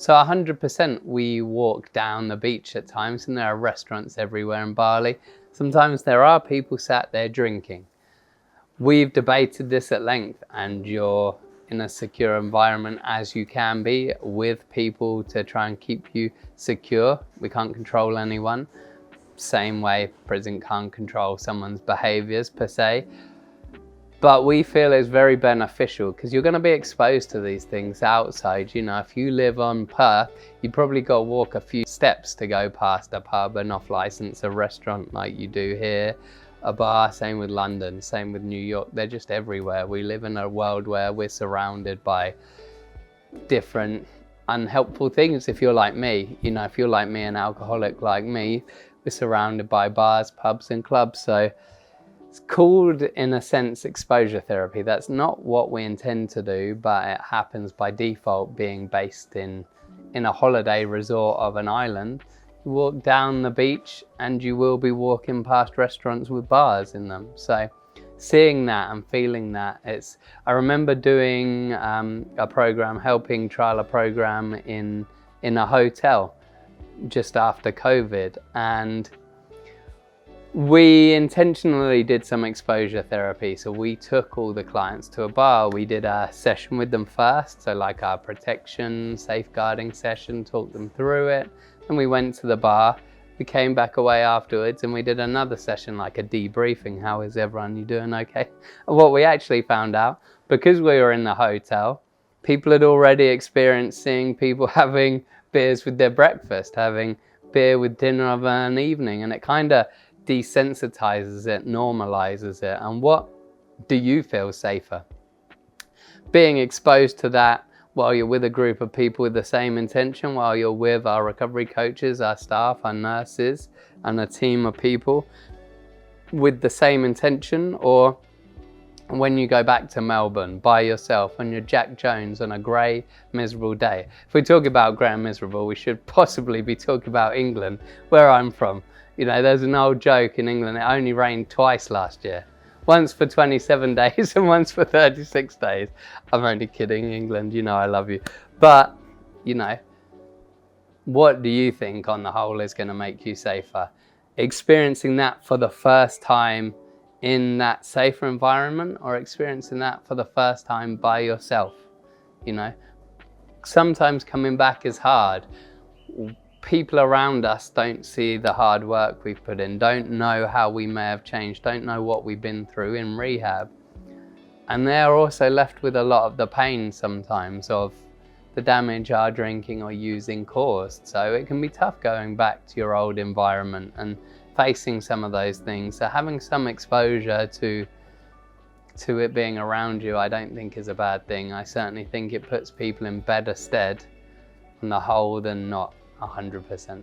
So 100% we walk down the beach at times, and there are restaurants everywhere in Bali. Sometimes there are people sat there drinking. We've debated this at length, and you're in a secure environment as you can be with people to try and keep you secure. We can't control anyone. Same way prison can't control someone's behaviors per se. But we feel it's very beneficial because you're going to be exposed to these things outside. You know, if you live on Perth, you probably got to walk a few steps to go past a pub, an off-license, a restaurant like you do here, a bar. Same with London, same with New York. They're just everywhere. We live in a world where we're surrounded by different unhelpful things. If you're like me, you know, if you're like me, an alcoholic like me, we're surrounded by bars, pubs and clubs. So it's called, in a sense, exposure therapy. That's not what we intend to do, but it happens by default, being based in a holiday resort of an island. You walk down the beach and you will be walking past restaurants with bars in them. So seeing that and feeling that, I remember doing a program, helping trial a program in a hotel just after COVID, and we intentionally did some exposure therapy. So we took all the clients to a bar. We did a session with them first, so like our protection, safeguarding session, talked them through it. And we went to the bar. We came back away afterwards and we did another session, like a debriefing. How is everyone? You doing okay? And what we actually found out, because we were in the hotel, people had already experienced seeing people having beers with their breakfast, having beer with dinner of an evening, and it kind of desensitizes it, normalizes it. And what do you feel safer? Being exposed to that while you're with a group of people with the same intention, while you're with our recovery coaches, our staff, our nurses, and a team of people with the same intention, or when you go back to Melbourne by yourself and you're Jack Jones on a grey, miserable day. If we talk about grey and miserable, we should possibly be talking about England, where I'm from. You know, there's an old joke in England, it only rained twice last year. Once for 27 days and once for 36 days. I'm only kidding, England, you know I love you. But, you know, what do you think on the whole is going to make you safer? Experiencing that for the first time in that safer environment, or experiencing that for the first time by yourself? You know, sometimes coming back is hard. People around us don't see the hard work we've put in, don't know how we may have changed, don't know what we've been through in rehab. And they're also left with a lot of the pain sometimes of the damage our drinking or using caused. So it can be tough going back to your old environment and facing some of those things. So having some exposure to it being around you, I don't think is a bad thing. I certainly think it puts people in better stead on the whole than not 100%.